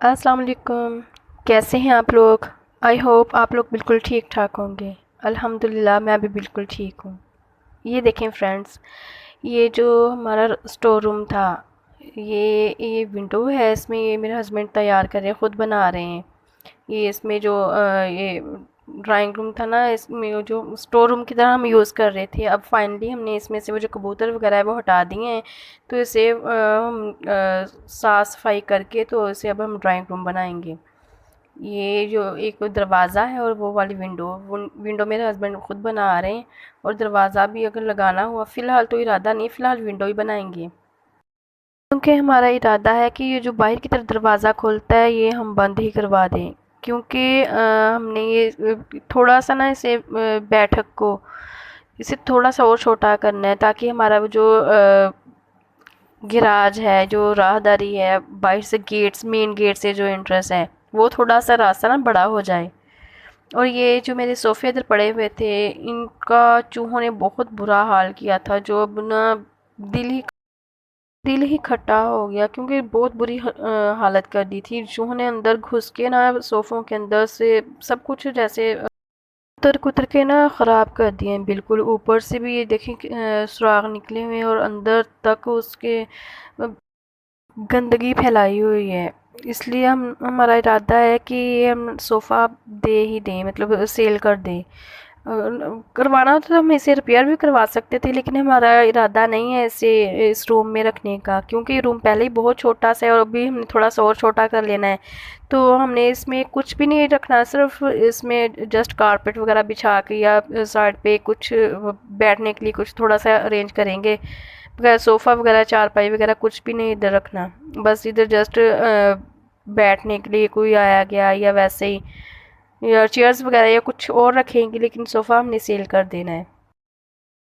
अस्सलाम वालेकुम। कैसे हैं आप लोग? आई होप आप लोग बिल्कुल ठीक ठाक होंगे। अल्हम्दुलिल्लाह मैं भी बिल्कुल ठीक हूँ। ये देखें फ्रेंड्स, ये जो हमारा स्टोर रूम था, ये विंडो है, इसमें ये मेरे हस्बैंड तैयार कर रहे हैं, ख़ुद बना रहे हैं। ये इसमें जो ये ड्राइंग रूम था ना, इसमें वो जो स्टोर रूम की तरह हम यूज़ कर रहे थे, अब फाइनली हमने इसमें से वो जो कबूतर वगैरह है वो हटा दिए हैं। तो इसे हम साफ़ सफाई करके तो इसे अब हम ड्राइंग रूम बनाएंगे। ये जो एक दरवाज़ा है और वो वाली विंडो मेरे हस्बैंड खुद बना रहे हैं। और दरवाज़ा भी अगर लगाना हुआ, फ़िलहाल तो इरादा नहीं, फ़िलहाल विंडो ही बनाएंगे, क्योंकि हमारा इरादा है कि ये जो बाहर की तरफ दरवाज़ा खोलता है ये हम बंद ही करवा दें। क्योंकि हमने ये थोड़ा सा ना इसे बैठक को इसे थोड़ा सा और छोटा करना है, ताकि हमारा वो जो गैराज है, जो राहदारी है बाहर से, गेट्स मेन गेट से जो एंट्रेंस है, वो थोड़ा सा रास्ता ना बड़ा हो जाए। और ये जो मेरे सोफ़े इधर पड़े हुए थे, इनका चूहों ने बहुत बुरा हाल किया था, जो अब ना दिल ही दिल ही खट्टा हो गया, क्योंकि बहुत बुरी हालत कर दी थी। चूहों ने अंदर घुस के ना सोफ़ों के अंदर से सब कुछ जैसे कुतर कुतर के ना ख़राब कर दिए हैं बिल्कुल। ऊपर से भी ये देखें सुराख निकले हुए हैं और अंदर तक उसके गंदगी फैलाई हुई है। इसलिए हम हमारा इरादा है कि हम सोफ़ा दे ही दें, मतलब सेल कर दें। करवाना हो तो हम इसे रिपेयर भी करवा सकते थे, लेकिन हमारा इरादा नहीं है इसे इस रूम में रखने का, क्योंकि ये रूम पहले ही बहुत छोटा सा है और अभी हमने थोड़ा सा और छोटा कर लेना है। तो हमने इसमें कुछ भी नहीं रखना, सिर्फ इसमें जस्ट कारपेट वगैरह बिछा के या साइड पे कुछ बैठने के लिए कुछ थोड़ा सा अरेंज करेंगे। वगैरह सोफ़ा वगैरह चारपाई वगैरह कुछ भी नहीं इधर रखना। बस इधर जस्ट बैठने के लिए कोई आया गया या वैसे ही, या चेयर्स वगैरह या कुछ और रखेंगे, लेकिन सोफ़ा हमने सेल कर देना है।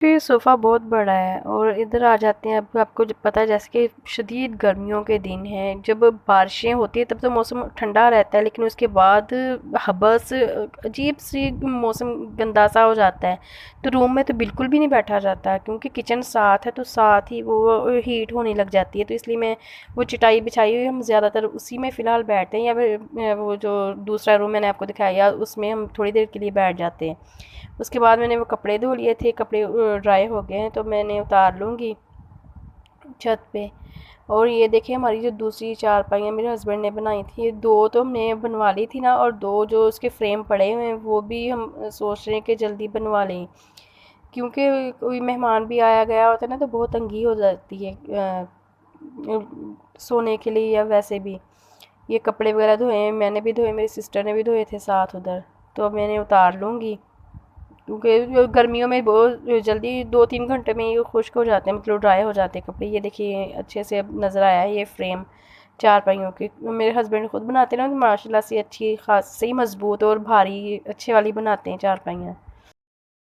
तो ये सोफ़ा बहुत बड़ा है। और इधर आ जाते हैं, अब आपको पता है जैसे कि शदीद गर्मियों के दिन हैं, जब बारिशें होती हैं तब तो मौसम ठंडा रहता है, लेकिन उसके बाद हबस अजीब सी मौसम गंदा सा हो जाता है। तो रूम में तो बिल्कुल भी नहीं बैठा जाता, क्योंकि किचन साथ है तो साथ ही वो हीट होने लग जाती है। तो इसलिए मैं वो चटाई बिछाई हुई, हम ज़्यादातर उसी में फ़िलहाल बैठते हैं, या फिर वो जो दूसरा रूम मैंने आपको दिखाया उसमें हम थोड़ी देर के लिए बैठ जाते हैं। उसके बाद मैंने वो कपड़े धो लिए थे, कपड़े ड्राई हो गए हैं, तो मैंने उतार लूँगी छत पे। और ये देखिए हमारी जो दूसरी चारपाइयाँ मेरे हस्बैंड ने बनाई थी, ये दो तो हमने बनवा ली थी ना, और दो जो उसके फ्रेम पड़े हुए हैं वो भी हम सोच रहे हैं कि जल्दी बनवा लें, क्योंकि कोई मेहमान भी आया गया होता है ना, तो बहुत तंगी हो जाती है सोने के लिए या वैसे भी। ये कपड़े वगैरह धोए हैं, मैंने भी धोए, मेरी सिस्टर ने भी धोए थे साथ उधर। तो अब मैंने उतार लूँगी, क्योंकि गर्मियों में बहुत जल्दी 2-3 घंटे में ये खुश्क हो जाते हैं, मतलब ड्राई हो जाते हैं कपड़े। ये देखिए अच्छे से अब नज़र आया है ये फ्रेम चारपाइयों के, मेरे हस्बैंड खुद बनाते हैं ना, तो माशाल्लाह से अच्छी खास सही मजबूत और भारी अच्छे वाली बनाते हैं चारपाइयाँ।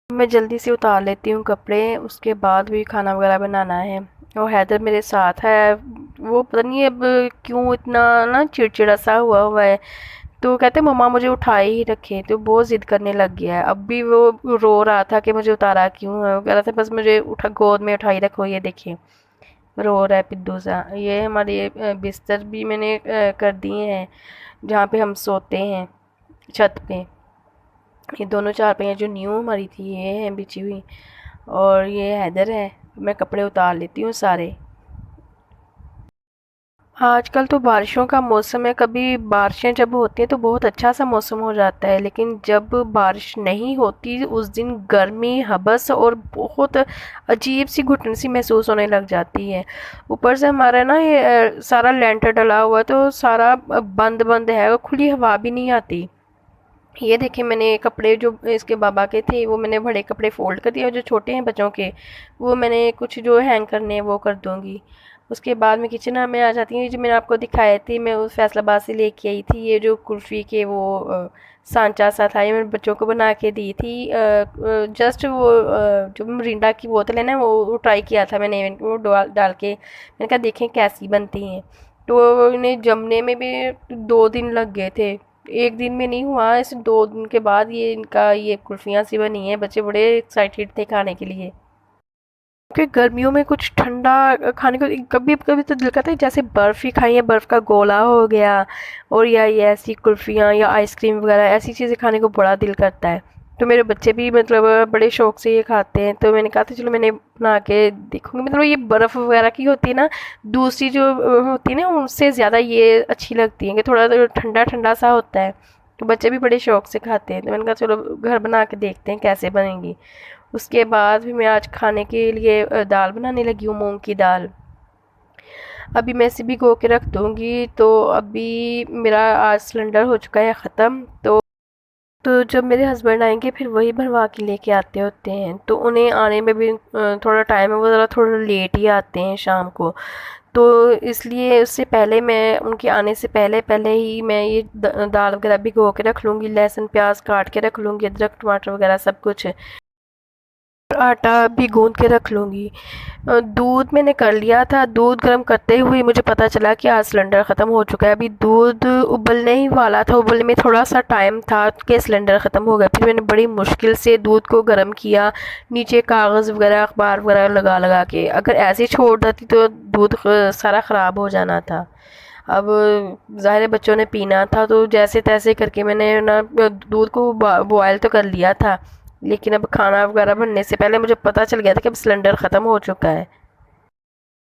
मैं जल्दी से उतार लेती हूँ कपड़े, उसके बाद भी खाना वगैरह बनाना है। और हैदर मेरे साथ है, वो पता नहीं अब क्यों इतना ना चिड़चिड़ा सा हुआ हुआ है। तो कहते मम्मा मुझे उठाए ही रखे, तो बहुत ज़िद करने लग गया है। अब भी वो रो रहा था कि मुझे उतारा क्यों है, वो कह रहा था बस मुझे उठा गोद में उठाई रखो। ये देखिए रो रहा है पिद्दू सा। ये हमारे बिस्तर भी मैंने कर दिए हैं जहाँ पे हम सोते हैं, छत पे। ये दोनों चारपाइयाँ जो न्यू हमारी थी ये हैं बिछी हुई, और ये हैदर है। मैं कपड़े उतार लेती हूँ सारे। आजकल तो बारिशों का मौसम है, कभी बारिशें जब होती हैं तो बहुत अच्छा सा मौसम हो जाता है, लेकिन जब बारिश नहीं होती उस दिन गर्मी हबस और बहुत अजीब सी घुटन सी महसूस होने लग जाती है। ऊपर से हमारा ना ये सारा लेंटर डला हुआ है, तो सारा बंद बंद है, खुली हवा भी नहीं आती। ये देखिए मैंने कपड़े जो इसके बाबा के थे वो मैंने बड़े कपड़े फोल्ड कर दिए, और जो छोटे हैं बच्चों के वो मैंने कुछ जो हैंग करने हैं वो कर दूंगी। उसके बाद मैं किचन में आ जाती हूँ। जो मैंने आपको दिखाए थे, मैं उस फैसलाबाद से लेके आई थी, ये जो कुल्फ़ी के वो सांचा सा था, ये मैंने बच्चों को बना के दी थी। जस्ट वो जो मिरिंडा की बोतल है ना, वो ट्राई किया था मैंने, वो डाल डाल के मैंने कहा देखें कैसी बनती हैं। तो इन्हें जमने में भी 2 दिन लग गए थे, एक दिन में नहीं हुआ, ऐसे 2 दिन के बाद ये इनका ये कुल्फियाँ सी बनी है। बच्चे बड़े एक्साइटेड थे खाने के लिए। कि गर्मियों में कुछ ठंडा खाने को कभी कभी तो दिल करता है जैसे बर्फ़ ही खाई है, बर्फ़ का गोला हो गया, और या ये ऐसी कुल्फ़ियाँ या आइसक्रीम वगैरह ऐसी चीज़ें खाने को बड़ा दिल करता है। तो मेरे बच्चे भी मतलब बड़े शौक से ये खाते हैं, तो मैंने कहा था चलो मैंने बना के देखूंगी। मतलब ये बर्फ़ वगैरह की होती है ना, दूसरी जो होती है ना उनसे ज़्यादा ये अच्छी लगती है कि थोड़ा ठंडा ठंडा सा होता है। तो बच्चे भी बड़े शौक से खाते हैं, तो मैंने कहा चलो घर बना के देखते हैं कैसे बनेंगी। उसके बाद भी मैं आज खाने के लिए दाल बनाने लगी हूँ, मूंग की दाल। अभी मैं इसे भिगो के रख दूंगी। तो अभी मेरा आज सिलेंडर हो चुका है ख़त्म। तो जब मेरे हस्बैंड आएंगे फिर वही भरवा के लेके आते होते हैं, तो उन्हें आने में भी थोड़ा टाइम है, वो ज़रा थोड़ा लेट ही आते हैं शाम को। तो इसलिए उससे पहले मैं उनके आने से पहले पहले ही मैं ये दाल वगैरह भिगो के रख लूँगी, लहसुन प्याज काट के रख लूँगी, अदरक टमाटर वगैरह सब कुछ, आटा भी गूंद के रख लूँगी। दूध मैंने कर लिया था, दूध गर्म करते हुए मुझे पता चला कि आज सिलेंडर ख़त्म हो चुका है। अभी दूध उबलने ही वाला था, उबलने में थोड़ा सा टाइम था कि सिलेंडर ख़त्म हो गया। फिर मैंने बड़ी मुश्किल से दूध को गर्म किया, नीचे कागज़ वगैरह अखबार वगैरह लगा लगा के। अगर ऐसे ही छोड़ देती तो दूध सारा ख़राब हो जाना था। अब ज़ाहिर है बच्चों ने पीना था, तो जैसे तैसे करके मैंने ना दूध को बॉयल तो कर लिया था, लेकिन अब खाना वगैरह बनने से पहले मुझे पता चल गया था कि अब सिलेंडर ख़त्म हो चुका है।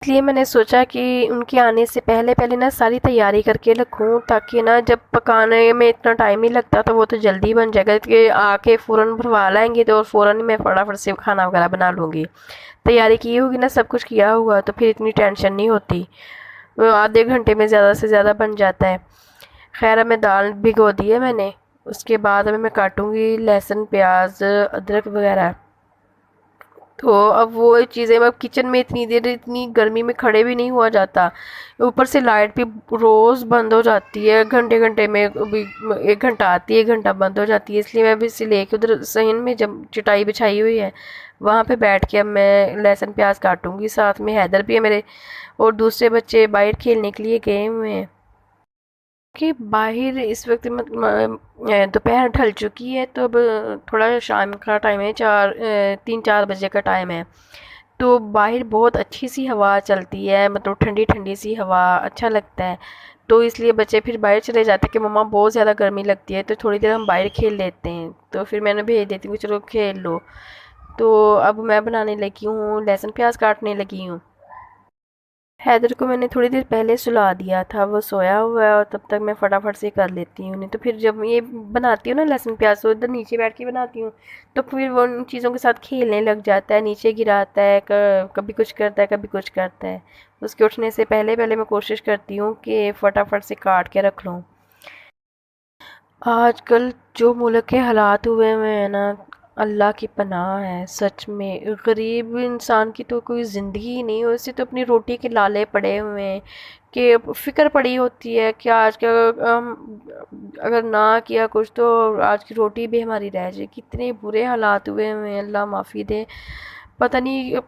इसलिए मैंने सोचा कि उनके आने से पहले पहले ना सारी तैयारी करके रखूं, ताकि ना जब पकाने में इतना टाइम नहीं लगता तो वो तो जल्दी बन जाएगा, कि आके फ़ौरन भरवा लाएंगे तो फ़ौरन ही मैं फटाफट से खाना वगैरह बना लूँगी। तैयारी की होगी ना, सब कुछ किया हुआ, तो फिर इतनी टेंशन नहीं होती। वो आधे घंटे में ज़्यादा से ज़्यादा बन जाता है। खैर अब मैं दाल भिगो दी है मैंने। उसके बाद अभी मैं काटूंगी लहसुन प्याज अदरक वगैरह। तो अब वो चीज़ें, मैं किचन में इतनी देर इतनी गर्मी में खड़े भी नहीं हुआ जाता, ऊपर से लाइट भी रोज़ बंद हो जाती है, घंटे घंटे में अभी 1 घंटा आती है 1 घंटा बंद हो जाती है। इसलिए मैं अभी इसे लेके उधर सहन में जब चटाई बिछाई हुई है वहाँ पे बैठ के अब मैं लहसुन प्याज काटूंगी। साथ में हैदर भी है मेरे, और दूसरे बच्चे बाहर खेलने के लिए गए हुए हैं कि बाहर इस वक्त दोपहर ढल चुकी है, तो अब थोड़ा शाम का टाइम है, 3-4 बजे का टाइम है। तो बाहर बहुत अच्छी सी हवा चलती है, मतलब ठंडी ठंडी सी हवा, अच्छा लगता है। तो इसलिए बच्चे फिर बाहर चले जाते हैं कि मम्मा बहुत ज़्यादा गर्मी लगती है, तो थोड़ी देर हम बाहर खेल लेते हैं। तो फिर मैंने भेज देती हूँ चलो खेल लो। तो अब मैं बनाने लगी हूँ, लहसुन प्याज काटने लगी हूँ। हैदर को मैंने थोड़ी देर पहले सुला दिया था, वो सोया हुआ है, और तब तक मैं फटाफट से कर लेती हूँ। नहीं तो फिर जब ये बनाती हूँ ना लहसुन प्याज, तो इधर नीचे बैठ के बनाती हूँ, तो फिर वो उन चीज़ों के साथ खेलने लग जाता है, नीचे गिराता है, कभी कुछ करता है कभी कुछ करता है। उसके उठने से पहले पहले मैं कोशिश करती हूँ कि फटाफट से काट के रख लूँ। आजकल जो मुल्क के हालात हुए हुए हैं ना, अल्लाह की पनाह है सच में। गरीब इंसान की तो कोई ज़िंदगी ही नहीं है, उसे तो अपनी रोटी के लाले पड़े हुए हैं, कि फ़िक्र पड़ी होती है कि आज का हम अगर ना किया कुछ तो आज की रोटी भी हमारी रह जाए। कितने बुरे हालात हुए हुए हैं, अल्लाह माफ़ी दे। पता नहीं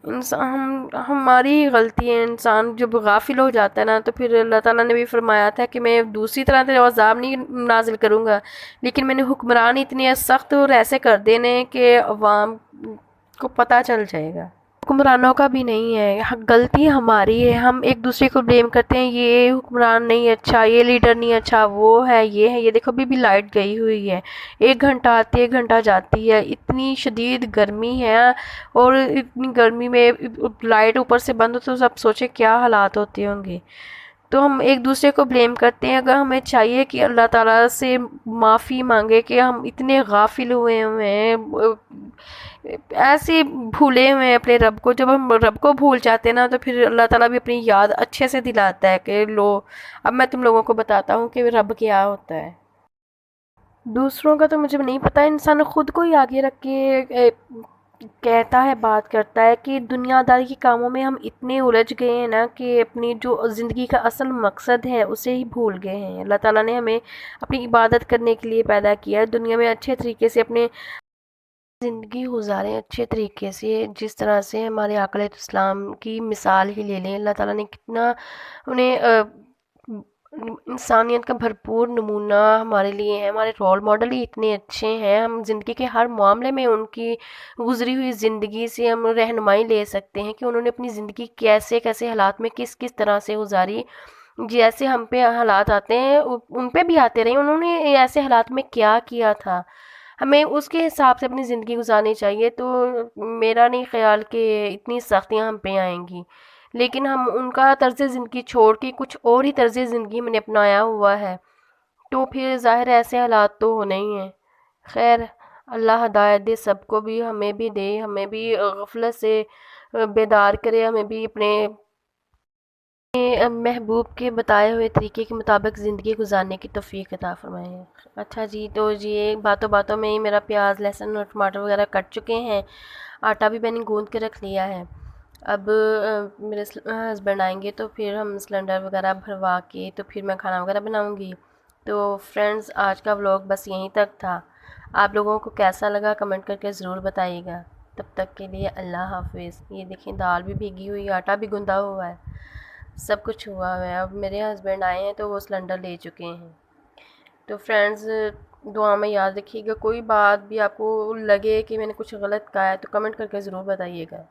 इंसान, हमारी ही गलती है। इंसान जब गाफिल हो जाता है ना, तो फिर अल्लाह ताला ने भी फरमाया था कि मैं दूसरी तरह से अज़ाब नहीं नाजिल करूँगा, लेकिन मैंने हुक्मरान इतने सख्त और ऐसे कर देने कि अवाम को पता चल जाएगा। हुक्मरानों का भी नहीं है, गलती हमारी है। हम एक दूसरे को ब्लेम करते हैं, ये हुक्मरान नहीं अच्छा, ये लीडर नहीं अच्छा, वो है ये है। ये देखो अभी भी लाइट गई हुई है, 1 घंटा आती है 1 घंटा जाती है, इतनी शदीद गर्मी है। और इतनी गर्मी में लाइट ऊपर से बंद हो तो सब सोचे क्या हालात होते होंगे। तो हम एक दूसरे को ब्लेम करते हैं। अगर हमें चाहिए कि अल्लाह ताला से माफ़ी मांगे कि हम इतने गाफिल हुए हुए हैं, ऐसे भूले हुए हैं अपने रब को। जब हम रब को भूल जाते हैं ना, तो फिर अल्लाह ताला भी अपनी याद अच्छे से दिलाता है कि लो अब मैं तुम लोगों को बताता हूँ कि रब क्या होता है। दूसरों का तो मुझे नहीं पता, इंसान खुद को ही आगे रख के कहता है, बात करता है कि दुनियादारी के कामों में हम इतने उलझ गए हैं ना, कि अपनी जो ज़िंदगी का असल मकसद है उसे ही भूल गए हैं। अल्लाह ताला ने हमें अपनी इबादत करने के लिए पैदा किया है, दुनिया में अच्छे तरीके से अपने ज़िंदगी गुजारें, अच्छे तरीके से। जिस तरह से हमारे आक़ा इस्लाम की मिसाल ही ले लें, अल्लाह ताला ने कितना उन्हें इंसानियत का भरपूर नमूना हमारे लिए है, हमारे रोल मॉडल ही इतने अच्छे हैं, हम ज़िंदगी के हर मामले में उनकी गुजरी हुई ज़िंदगी से हम रहनुमाई ले सकते हैं कि उन्होंने अपनी ज़िंदगी कैसे कैसे हालात में किस किस तरह से गुजारी। जैसे हम पे हालात आते हैं उन पे भी आते रहे, उन्होंने ऐसे हालात में क्या किया था, हमें उसके हिसाब से अपनी ज़िंदगी गुजारनी चाहिए। तो मेरा नहीं ख्याल कि इतनी सख्तियाँ हम पे आएंगी, लेकिन हम उनका तर्ज ज़िंदगी छोड़ के कुछ और ही तर्ज ज़िंदगी मैंने अपनाया हुआ है, तो फिर ज़ाहिर है ऐसे हालात तो होने ही हैं। खैर, अल्लाह हदायत दे सबको भी, हमें भी दे, हमें भी गफलत से बेदार करे, हमें भी अपने महबूब के बताए हुए तरीके के मुताबिक ज़िंदगी गुजारने की तौफीक अता फरमाए। अच्छा जी, तो ये बातों बातों में ही मेरा प्याज लहसुन और टमाटर वगैरह कट चुके हैं, आटा भी मैंने गूंद के रख लिया है। अब मेरे हस्बैंड आएंगे तो फिर हम सिलेंडर वगैरह भरवा के तो फिर मैं खाना वगैरह बनाऊंगी। तो फ्रेंड्स, आज का व्लॉग बस यहीं तक था। आप लोगों को कैसा लगा कमेंट करके ज़रूर बताइएगा। तब तक के लिए अल्लाह हाफिज़। ये देखें, दाल भी भीगी हुई, आटा भी गूंदा हुआ है, सब कुछ हुआ है। अब मेरे हस्बैंड आए हैं तो वो सिलेंडर ले चुके हैं। तो फ्रेंड्स, दुआ में याद रखिएगा, कोई बात भी आपको लगे कि मैंने कुछ गलत कहा है तो कमेंट करके ज़रूर बताइएगा।